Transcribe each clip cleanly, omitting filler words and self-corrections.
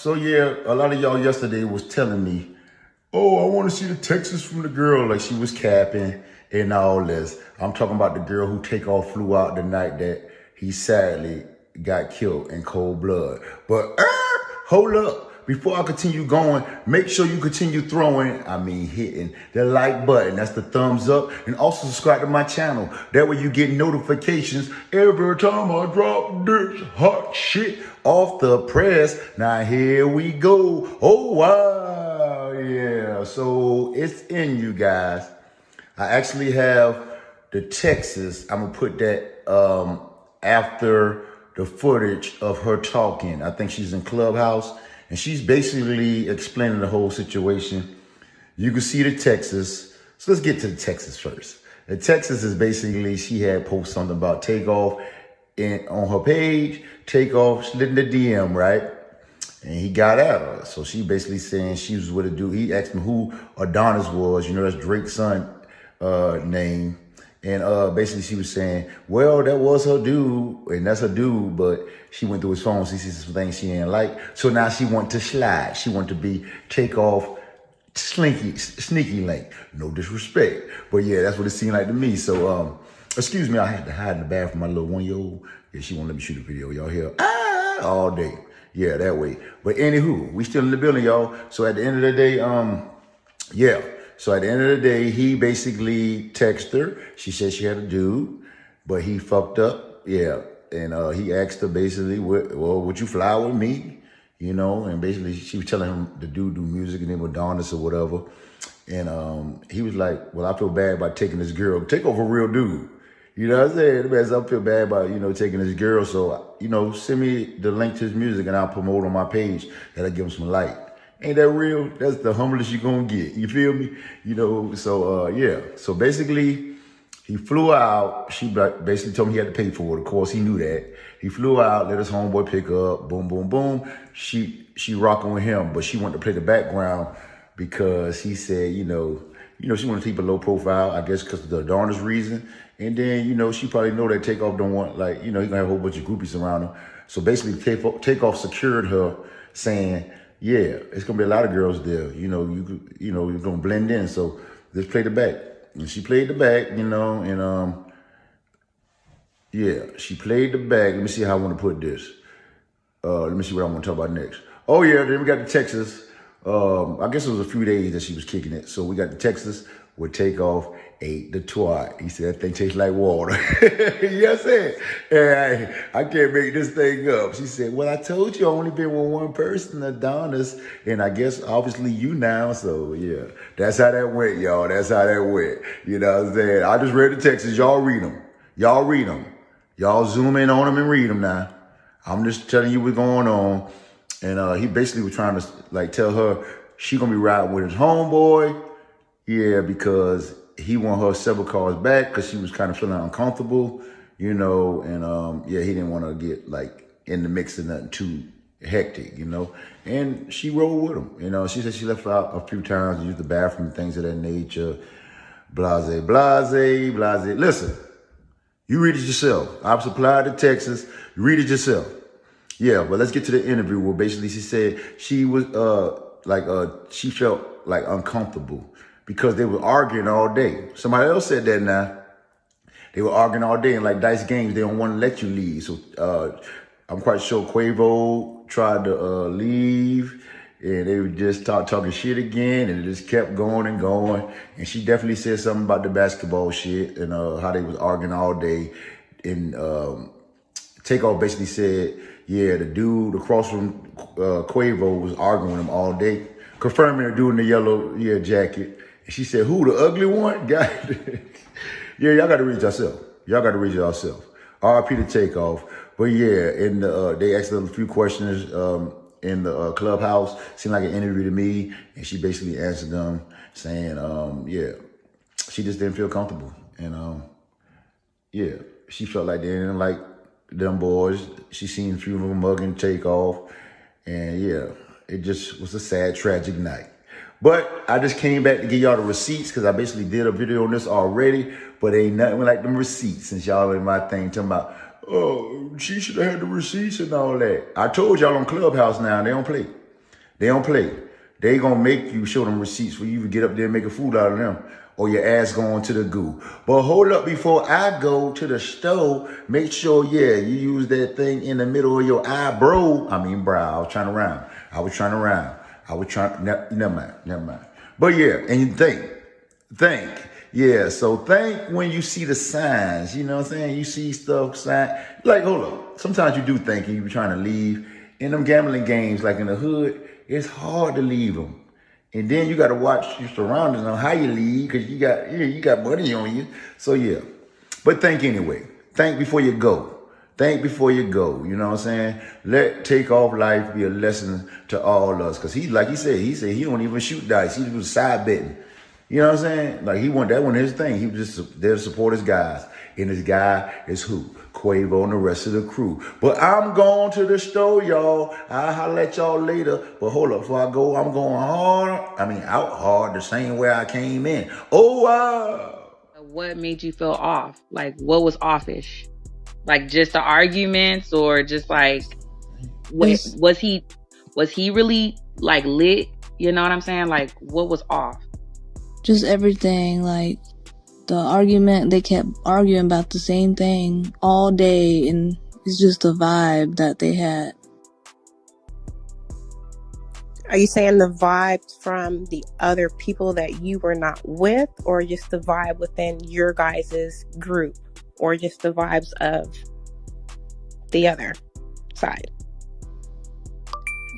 So yeah, a lot of y'all yesterday was telling me, oh, I want to see the texts from the girl, like she was capping and all this. I'm talking about the girl who TakeOff flew out the night that he sadly got killed in cold blood. But hold up. Before I continue going, make sure you continue hitting the like button. That's the thumbs up. And also subscribe to my channel. That way you get notifications every time I drop this hot shit off the press. Now here we go. Oh, wow. Yeah. So it's in, you guys. I actually have the Texas. I'm going to put that after the footage of her talking. I think she's in Clubhouse. And she's basically explaining the whole situation. You can see the Texas. So let's get to the Texas first. The Texas is basically, she had posted something about TakeOff on her page. TakeOff slid in the DM, right? And he got at her. So she basically saying she was with a dude. He asked me who Adonis was. You know, that's Drake's son name. And basically she was saying, well, that was her dude, and that's her dude, but she went through his phone, she sees some things she didn't like. So now she want to slide. She want to be TakeOff sneaky link. No disrespect. But yeah, that's what it seemed like to me. So excuse me, I had to hide in the bathroom my little 1-year-old. Yeah, she won't let me shoot a video. Y'all hear all day. Yeah, that way. But anywho, we still in the building, y'all. So at the end of the day, yeah. So at the end of the day, he basically texted her. She said she had a dude, but he fucked up. Yeah. And he asked her basically, well, would you fly with me? You know, and basically she was telling him the dude do music and then with Adonis or whatever. And he was like, well, I feel bad about taking this girl. Take over a real dude. You know what I'm saying? I feel bad about, taking this girl. So, send me the link to his music and I'll promote on my page that I give him some light. Ain't that real? That's the humblest you're going to get. You feel me? So, yeah. So basically, he flew out. She basically told me he had to pay for it. Of course, he knew that. He flew out, let his homeboy pick up. Boom, boom, boom. She rocking with him, but she wanted to play the background because he said, she wanted to keep a low profile, I guess, because of the Adonis reason. And then, she probably know that TakeOff don't want, he going to have a whole bunch of groupies around him. So basically, TakeOff secured her saying, yeah, it's going to be a lot of girls there. You're going to blend in. So let's play the back. And she played the back, yeah, she played the back. Let me see how I want to put this. Let me see what I want to talk about next. Oh, yeah, then we got the Texas. I guess it was a few days that she was kicking it. So we got the Texas with TakeOff, ate the twat. He said, that thing tastes like water. Yes, sir. And I can't make this thing up. She said, well, I told you I only been with one person, Adonis. And I guess, obviously, you now. So, yeah, that's how that went, y'all. That's how that went. You know what I'm saying? I just read the Texas. Y'all read them. Y'all read them. Y'all zoom in on them and read them now. I'm just telling you what's going on. And he basically was trying to, tell her she going to be riding with his homeboy. Yeah, because he want her several cars back because she was kind of feeling uncomfortable, and yeah, he didn't want to get in the mix of nothing too hectic, and she rolled with him. She said she left out a few times to use the bathroom, things of that nature, blase. Listen, you read it yourself. I've supplied the Texas. You read it yourself. Yeah, but let's get to the interview where basically she said she was, she felt uncomfortable because they were arguing all day. Somebody else said that now. They were arguing all day, and like dice games, they don't want to let you leave. So I'm quite sure Quavo tried to leave, and they would just talking shit again, and it just kept going and going. And she definitely said something about the basketball shit and how they was arguing all day. And TakeOff basically said, yeah, the dude across from Quavo was arguing with him all day, confirming the dude in the yellow jacket. And she said, who, the ugly one? God. Yeah, y'all got to read yourself. Y'all got to read yourself. RIP to TakeOff. But yeah, they asked her a few questions in the Clubhouse. Seemed like an interview to me. And she basically answered them saying, yeah, she just didn't feel comfortable. And yeah, she felt like they didn't like them boys. She seen a few of them mugging TakeOff. And yeah, it just was a sad, tragic night. But I just came back to give y'all the receipts because I basically did a video on this already. But ain't nothing like them receipts since y'all in my thing talking about, oh, she should have had the receipts and all that. I told y'all on Clubhouse now, they don't play. They don't play. They gonna make you show them receipts for you to get up there and make a fool out of them, or your ass going to the goo. But hold up, before I go to the stove, make sure, yeah, you use that thing in the middle of your eyebrow. I mean, brow. I was trying to rhyme. Never mind. But yeah, and you think. Yeah, so think when you see the signs, you know what I'm saying? You see stuff, sign. Like, hold up. Sometimes you do think and you be trying to leave. In them gambling games, like in the hood, it's hard to leave them. And then you got to watch your surroundings on how you leave because you got money on you. So yeah, but think anyway. Think before you go. Think before you go. You know what I'm saying? Let Takeoff life be a lesson to all us. Because like he said he don't even shoot dice. He was side betting. You know what I'm saying? Like that wasn't his thing. He was just there to support his guys. And his guy is who? Quavo and the rest of the crew. But I'm going to the store, y'all. I'll holler at y'all later. But hold up, before I go, I'm going out hard the same way I came in. Oh, wow. What made you feel off? Like, what was offish? Like, just the arguments, or just like, was he really like lit? You know what I'm saying? Like, what was off? Just everything. Like, the argument, they kept arguing about the same thing all day, and it's just the vibe that they had. Are you saying the vibes from the other people that you were not with, or just the vibe within your guys' group, or just the vibes of the other side?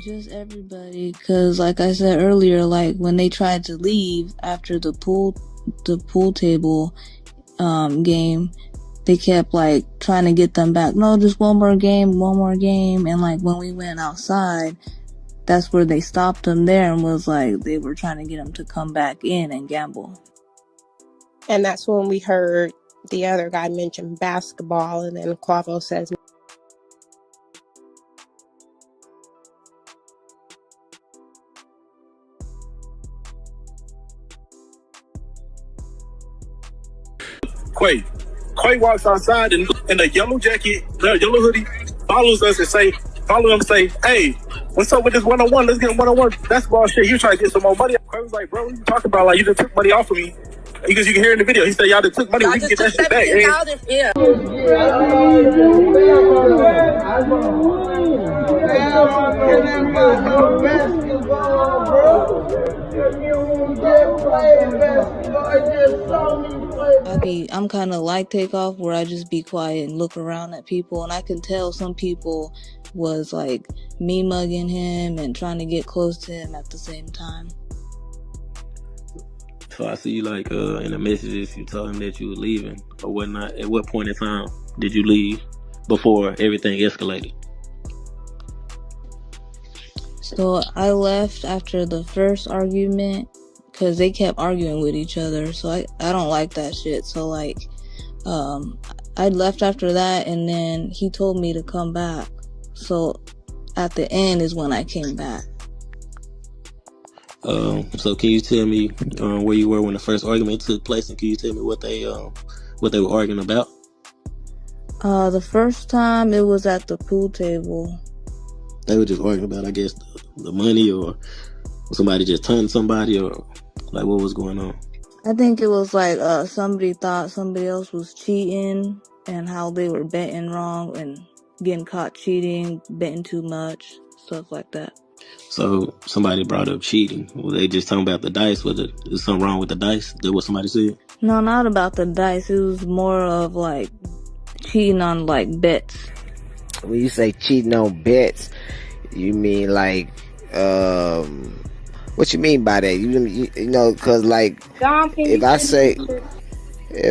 Just everybody, because like I said earlier, like when they tried to leave after the pool table game, they kept like trying to get them back. No, just one more game. And like when we went outside, that's where they stopped them there and was like, they were trying to get them to come back in and gamble. And that's when we heard the other guy mention basketball, and then Quavo says, Quay walks outside in a yellow jacket, yellow hoodie, follows us and say, hey, what's up with this one-on-one? Let's get one-on-one basketball shit. You trying to get some more money? Quay was like, bro, what you talking about? Like, you just took money off of me. Because you can hear in the video, he said, y'all just took money. We can get that shit back. Yeah. I'm kind of like Takeoff, where I just be quiet and look around at people, and I can tell some people was like me mugging him and trying to get close to him at the same time. So I see you like in the messages you told him that you were leaving or whatnot. At what point in time did you leave before everything escalated? So I left after the first argument because they kept arguing with each other. So I don't like that shit. So like I left after that, and then he told me to come back. So at the end is when I came back. So can you tell me where you were when the first argument took place, and can you tell me what they were arguing about? The first time it was at the pool table. They were just arguing about, I guess, the money, or somebody just turned somebody, or like what was going on? I think it was like somebody thought somebody else was cheating, and how they were betting wrong and getting caught cheating, betting too much, stuff like that. So somebody brought up cheating. Were they just talking about the dice? Is something wrong with the dice? That what somebody said? No, not about the dice. It was more of like cheating on like bets. When you say cheating on bets, you mean like what you mean by that? You know, because like if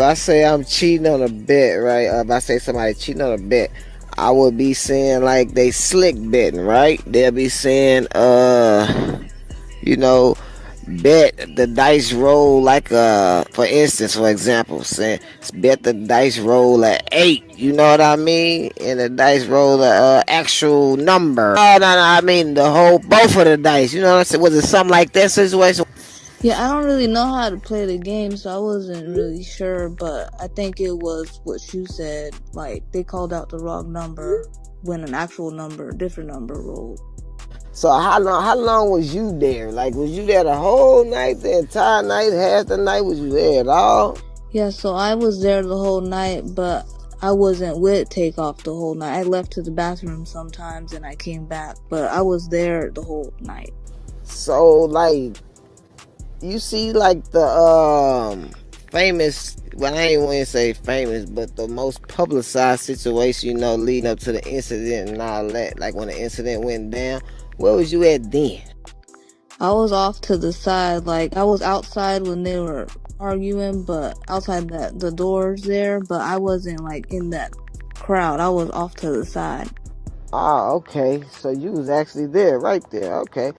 I say I'm cheating on a bet, right? If I say somebody cheating on a bet, I would be saying like they slick betting, right? They'll be saying, you know, bet the dice roll like for instance, for example, saying bet the dice roll at 8. You know what I mean? And the dice roll the actual number. No, I mean both of the dice. You know what I'm saying? Was it something like that situation? Yeah, I don't really know how to play the game, so I wasn't really sure, but I think it was what you said. Like, they called out the wrong number when an actual number, different number rolled. So how long was you there? Like, was you there the whole night, the entire night, half the night? Was you there at all? Yeah, so I was there the whole night, but I wasn't with TakeOff the whole night. I left to the bathroom sometimes and I came back, but I was there the whole night. So, like, you see, like, the famous, well, I ain't want to say famous, but the most publicized situation, you know, leading up to the incident and all that, like when the incident went down, where was you at then? I was off to the side, like, I was outside when they were arguing, but outside the doors there, but I wasn't, like, in that crowd. I was off to the side. Ah, okay, so you was actually there, right there, okay.